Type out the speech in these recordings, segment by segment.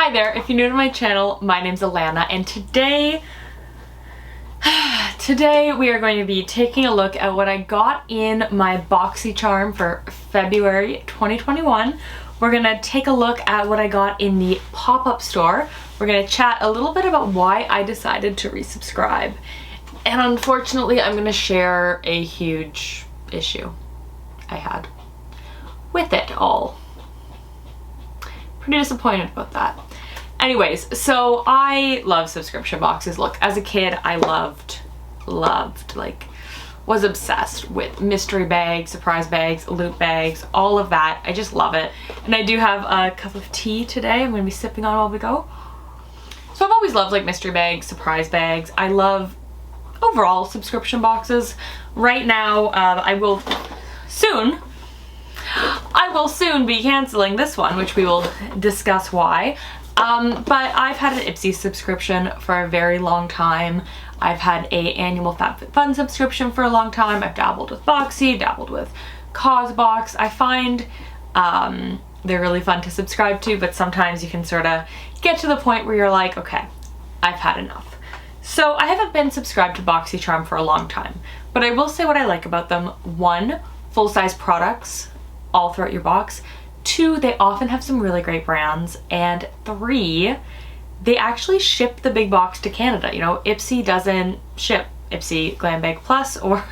Hi there, if you're new to my channel, my name's Alana, and today we are going to be taking a look at what I got in my Boxycharm for February 2021. We're gonna take a look at what I got in the pop-up store. We're gonna chat a little bit about why I decided to resubscribe. And unfortunately, I'm gonna share a huge issue I had with it all. Pretty disappointed about that. Anyways, so I love subscription boxes. Look, as a kid, I loved, like, was obsessed with mystery bags, surprise bags, loot bags, all of that. I just love it. And I do have a cup of tea today I'm gonna be sipping on while we go. So I've always loved like mystery bags, surprise bags. I love overall subscription boxes. Right now, I will soon be canceling this one, which we will discuss why. But I've had an Ipsy subscription for a very long time. I've had a annual FabFitFun subscription for a long time. I've dabbled with Boxy, dabbled with CosBox. I find they're really fun to subscribe to, but sometimes you can sort of get to the point where you're like, okay, I've had enough. So I haven't been subscribed to Boxycharm for a long time, but I will say what I like about them. 1, full-size products all throughout your box. 2, they often have some really great brands. And 3, they actually ship the big box to Canada. You know, Ipsy doesn't ship Ipsy Glam Bag Plus or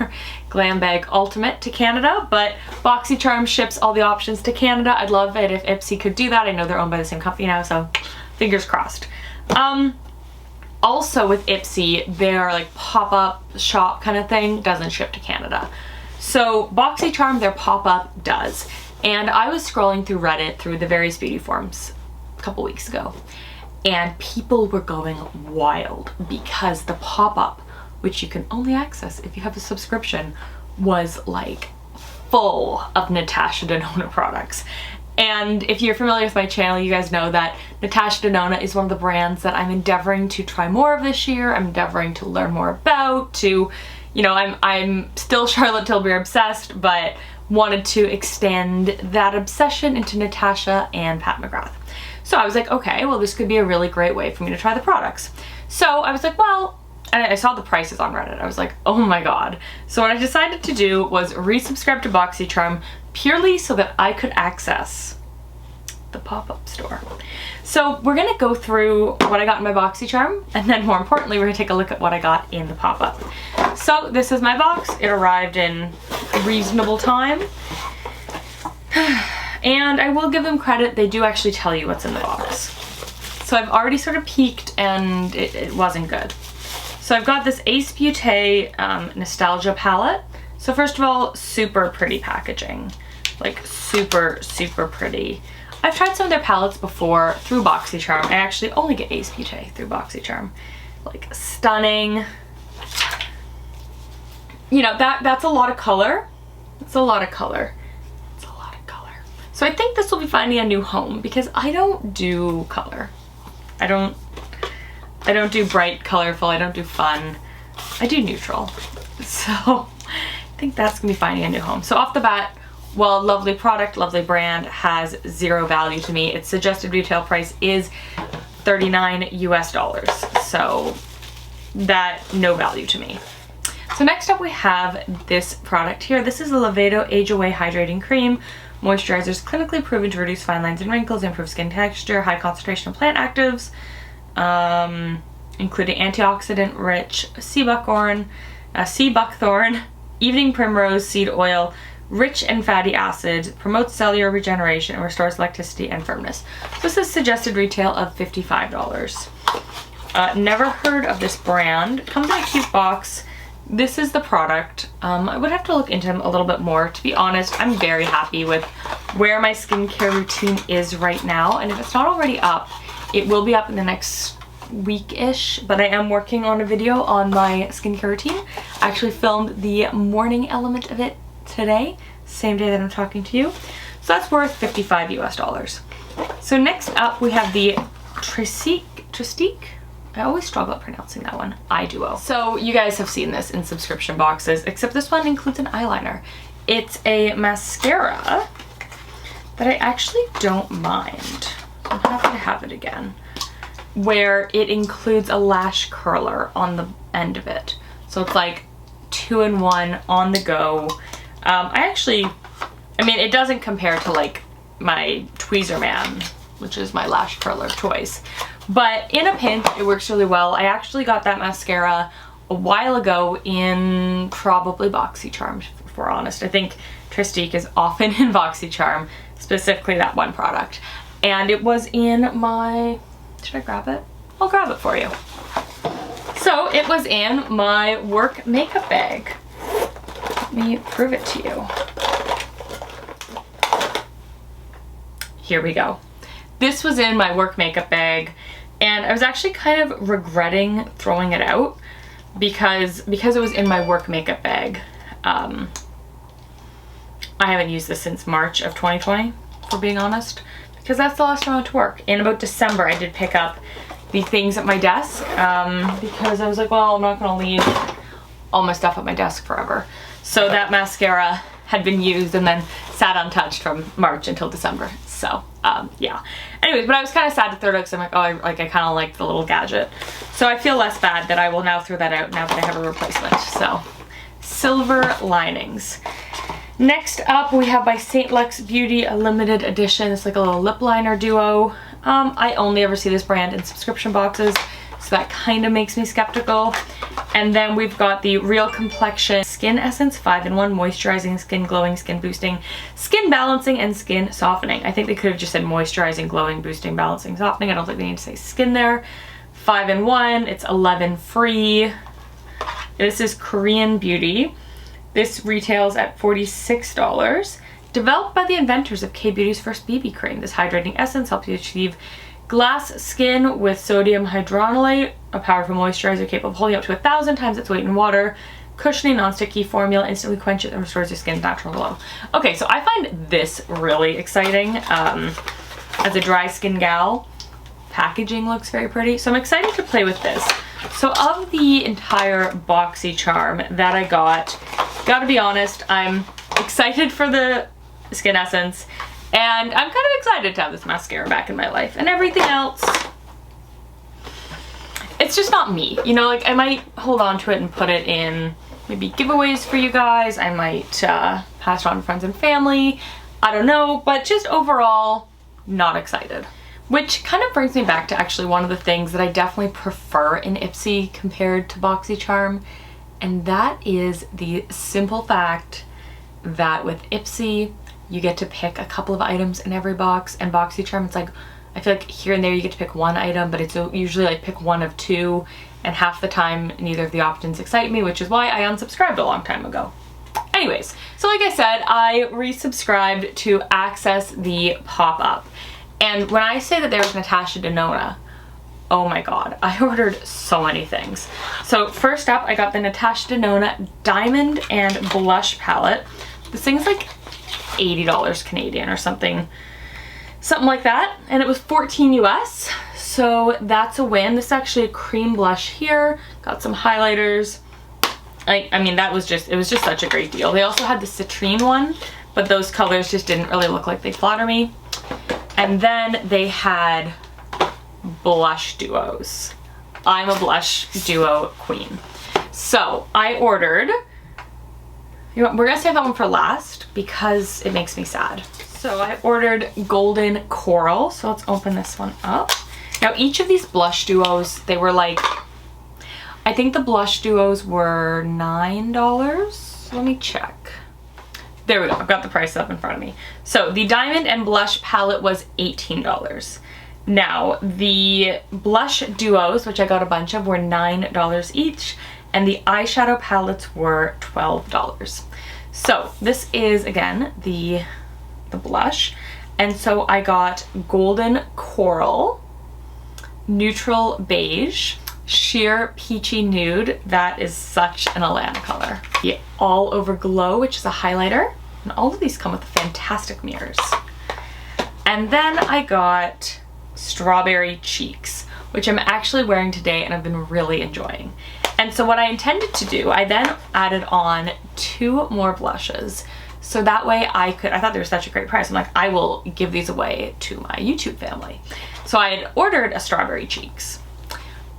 Glam Bag Ultimate to Canada, but Boxycharm ships all the options to Canada. I'd love it if Ipsy could do that. I know they're owned by the same company now, so fingers crossed. Also with Ipsy, their like pop-up shop kind of thing doesn't ship to Canada. So Boxycharm, their pop-up does. And I was scrolling through Reddit, through the various beauty forums a couple weeks ago, and people were going wild because the pop-up, which you can only access if you have a subscription, was like full of NATASHA DENONA products. And if you're familiar with my channel, you guys know that NATASHA DENONA is one of the brands that I'm endeavoring to try more of this year. I'm endeavoring to learn more about, to, you know, I'm still Charlotte Tilbury obsessed, but wanted to extend that obsession into Natasha and Pat McGrath. So I was like, okay, well, this could be a really great way for me to try the products. So I was like, well, and I saw the prices on Reddit. I was like, oh my God. So what I decided to do was resubscribe to Boxycharm purely so that I could access the pop-up store. So we're gonna go through what I got in my Boxycharm, and then more importantly, we're gonna take a look at what I got in the pop-up. So this is my box. It arrived in reasonable time. And I will give them credit, they do actually tell you what's in the box. So I've already sort of peeked and it wasn't good. So I've got this Ace Beauté Nostalgia palette. So first of all, super pretty packaging. Like super, super pretty. I've tried some of their palettes before through Boxycharm. I actually only get Ace Beauté through Boxycharm. Like stunning. You know, that's a lot of color. It's a lot of color. It's a lot of color. So I think this will be finding a new home because I don't do color. I don't do bright, colorful. I don't do fun. I do neutral. So I think that's gonna be finding a new home. So off the bat, well, lovely product, lovely brand, has zero value to me. Its suggested retail price is $39 US. So that, no value to me. So next up we have this product here. This is the Levato Age Away Hydrating Cream. Moisturizer is clinically proven to reduce fine lines and wrinkles, improve skin texture, high concentration of plant actives, including antioxidant-rich sea buckthorn, evening primrose seed oil, rich and fatty acids, promotes cellular regeneration, and restores elasticity and firmness. This is suggested retail of $55. Never heard of this brand. It comes in a cute box. This is the product. I would have to look into them a little bit more. To be honest, I'm very happy with where my skincare routine is right now, and if it's not already up, it will be up in the next week-ish, but I am working on a video on my skincare routine. I actually filmed the morning element of it today, same day that I'm talking to you. So that's worth $55 US. So next up we have the Tristique. I always struggle at pronouncing that one. Iduo. So you guys have seen this in subscription boxes, except this one includes an eyeliner. It's a mascara that I actually don't mind. I'm happy to have it again, where it includes a lash curler on the end of it. So it's like 2-in-1 on the go. I mean, it doesn't compare to like my Tweezer Man, which is my lash curler of choice. But in a pinch, it works really well. I actually got that mascara a while ago in probably Boxycharm, if we're honest. I think Tristique is often in Boxycharm, specifically that one product. And it was in my, should I grab it? I'll grab it for you. So it was in my work makeup bag. Let me prove it to you. Here we go. This was in my work makeup bag, and I was actually kind of regretting throwing it out because it was in my work makeup bag. I haven't used this since March of 2020, for being honest, because that's the last time I went to work. In about December, I did pick up the things at my desk because I was like, well, I'm not gonna leave all my stuff at my desk forever. So that mascara had been used and then sat untouched from March until December. So yeah. Anyways, but I was kind of sad to throw it out because I'm like, oh, I kind of like the little gadget. So I feel less bad that I will now throw that out now that I have a replacement. So silver linings. Next up, we have by St. Luxe Beauty, a limited edition. It's like a little lip liner duo. I only ever see this brand in subscription boxes, so that kind of makes me skeptical. And then we've got the Real Complexion Skin Essence 5-in-1, moisturizing, skin glowing, skin boosting, skin balancing, and skin softening. I think they could have just said moisturizing, glowing, boosting, balancing, softening. I don't think they need to say skin there. 5-in-1, it's 11 free. This is Korean Beauty. This retails at $46. Developed by the inventors of K-Beauty's first BB cream, this hydrating essence helps you achieve glass skin with sodium hydronolate, a powerful moisturizer capable of holding up to 1,000 times its weight in water. Cushioning, non-sticky formula instantly quenches and restores your skin's natural glow. Okay, so I find this really exciting. As a dry skin gal, packaging looks very pretty, so I'm excited to play with this. So of the entire Boxycharm that I got, gotta be honest, I'm excited for the Skin Essence, and I'm kind of excited to have this mascara back in my life. And everything else, it's just not me. You know, like I might hold on to it and put it in maybe giveaways for you guys. I might pass it on to friends and family. I don't know, but just overall, not excited. Which kind of brings me back to actually one of the things that I definitely prefer in Ipsy compared to Boxycharm, and that is the simple fact that with Ipsy, you get to pick a couple of items in every box, and Boxycharm, it's like, I feel like here and there you get to pick one item, but it's usually like pick one of two, and half the time neither of the options excite me, which is why I unsubscribed a long time ago. Anyways, so like I said, I resubscribed to access the pop-up. And when I say that there was NATASHA DENONA, oh my god, I ordered so many things. So first up, I got the NATASHA DENONA Diamond and Blush Palette. This thing's like $80 Canadian or something like that, and it was 14 US, so that's a win. This is actually a cream blush here, got some highlighters. I mean, it was just such a great deal. They also had the citrine one, but those colors just didn't really look like they flatter me. And then they had blush duos. I'm a blush duo queen. So I ordered, we're gonna save that one for last because it makes me sad. So I ordered Golden Coral. So let's open this one up. Now each of these blush duos, they were like, I think the blush duos were $9. Let me check. There we go, I've got the price up in front of me. So the Diamond and Blush palette was $18. Now the blush duos, which I got a bunch of, were $9 each, and the eyeshadow palettes were $12. So this is, again, the blush. And so I got Golden Coral, Neutral Beige, Sheer Peachy Nude, that is such an Alana color. The All Over Glow, which is a highlighter, and all of these come with fantastic mirrors. And then I got Strawberry Cheeks, which I'm actually wearing today and I've been really enjoying. And so what I intended to do, I then added on 2 more blushes. So that way I thought they were such a great price. I'm like, I will give these away to my YouTube family. So I had ordered a Strawberry Cheeks,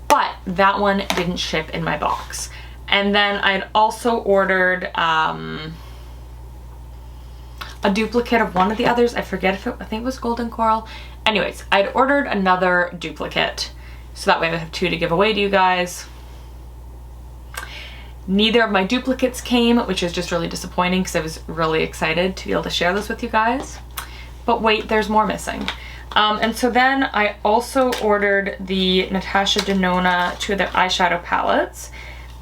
but that one didn't ship in my box. And then I'd also ordered a duplicate of one of the others. I forget if I think it was Golden Coral. Anyways, I'd ordered another duplicate, so that way I have 2 to give away to you guys. Neither of my duplicates came, which is just really disappointing because I was really excited to be able to share this with you guys. But wait, there's more missing. And so then I also ordered the NATASHA Denona 2 of the eyeshadow palettes.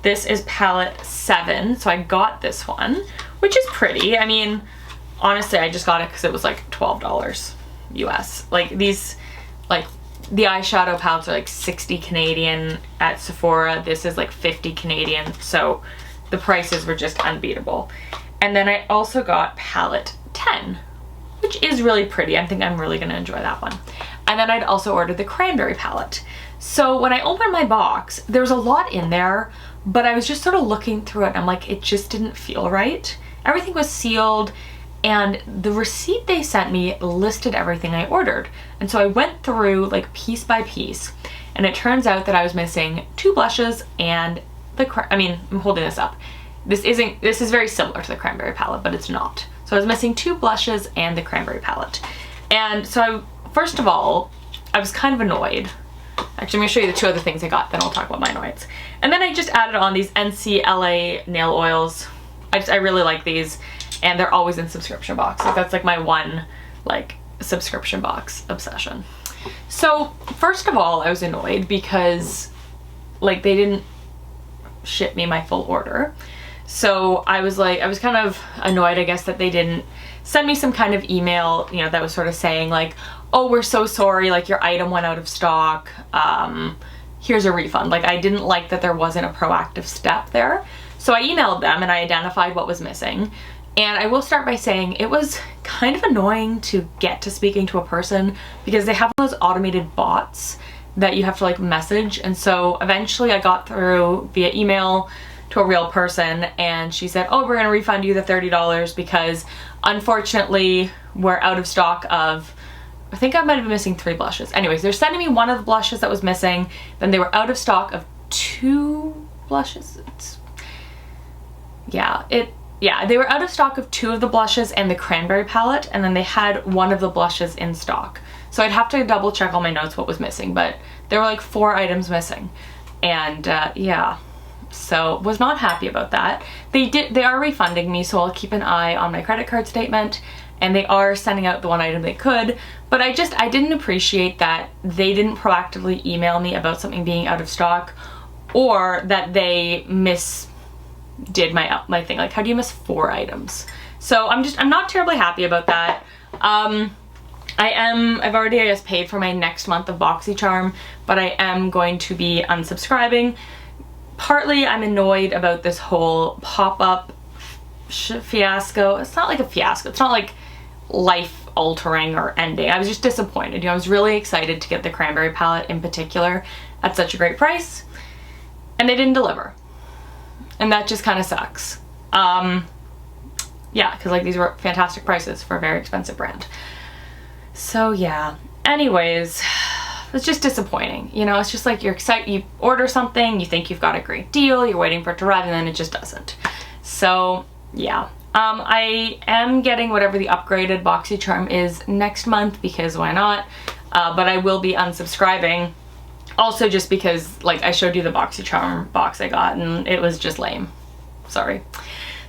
This is palette 7, so I got this one, which is pretty. I mean, honestly, I just got it because it was like $12 US. Like these, like the eyeshadow palettes are like 60 Canadian at Sephora. This is like 50 Canadian, so the prices were just unbeatable. And then I also got palette 10, which is really pretty. I think I'm really gonna enjoy that one. And then I'd also ordered the cranberry palette. So when I opened my box, there's a lot in there, but I was just sort of looking through it and I'm like, it just didn't feel right. Everything was sealed, and the receipt they sent me listed everything I ordered. And so I went through like piece by piece, and it turns out that I was missing 2 blushes and I'm holding this up. This is very similar to the cranberry palette, but it's not. So I was missing 2 blushes and the cranberry palette. And so first of all, I was kind of annoyed. Actually, I'm gonna show you the 2 other things I got, then I'll talk about my annoyance. And then I just added on these NCLA nail oils. I really like these, and they're always in subscription boxes. That's like my one like subscription box obsession. So first of all, I was annoyed because like they didn't ship me my full order. So I was kind of annoyed, I guess, that they didn't send me some kind of email, you know, that was sort of saying like, oh, we're so sorry, like your item went out of stock, here's a refund. Like I didn't like that there wasn't a proactive step there. So I emailed them and I identified what was missing. And I will start by saying it was kind of annoying to get to speaking to a person because they have those automated bots that you have to like message. And so eventually I got through via email to a real person, and she said, oh, we're gonna refund you the $30 because unfortunately we're out of stock of, I think I might have been missing 3 blushes. Anyways, they're sending me one of the blushes that was missing, then they were out of stock of 2 blushes. They were out of stock of 2 of the blushes and the cranberry palette, and then they had one of the blushes in stock. So I'd have to double check all my notes what was missing, but there were like 4 items missing. And yeah, so was not happy about that. They are refunding me, so I'll keep an eye on my credit card statement, and they are sending out the one item they could, but I didn't appreciate that they didn't proactively email me about something being out of stock, or that they did my thing. Like, how do you miss 4 items? So I'm not terribly happy about that. I've already, I guess, paid for my next month of Boxycharm, but I am going to be unsubscribing. Partly I'm annoyed about this whole pop-up fiasco. It's not like a fiasco. It's not like life-altering or ending. I was just disappointed. You know, I was really excited to get the cranberry palette in particular at such a great price, and they didn't deliver. And that just kind of sucks. Yeah, because like these were fantastic prices for a very expensive brand. So yeah, anyways, it's just disappointing. You know, it's just like you're excited, you order something, you think you've got a great deal, you're waiting for it to arrive, and then it just doesn't. So yeah, I am getting whatever the upgraded Boxycharm is next month, because why not? But I will be unsubscribing. Also just because, like, I showed you the Boxycharm box I got and it was just lame. Sorry.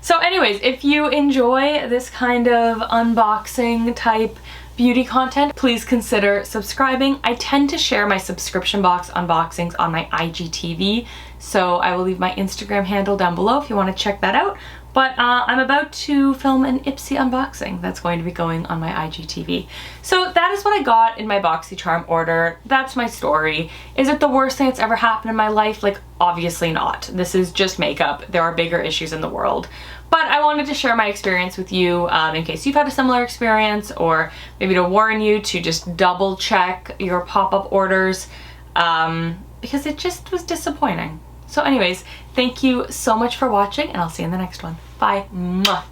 So anyways, if you enjoy this kind of unboxing type beauty content, please consider subscribing. I tend to share my subscription box unboxings on my IGTV, so I will leave my Instagram handle down below if you want to check that out. But I'm about to film an Ipsy unboxing that's going to be going on my IGTV. So that is what I got in my Boxycharm order. That's my story. Is it the worst thing that's ever happened in my life? Like, obviously not. This is just makeup. There are bigger issues in the world. But I wanted to share my experience with you in case you've had a similar experience, or maybe to warn you to just double check your pop-up orders because it just was disappointing. So anyways, thank you so much for watching, and I'll see you in the next one. Bye. Mwah.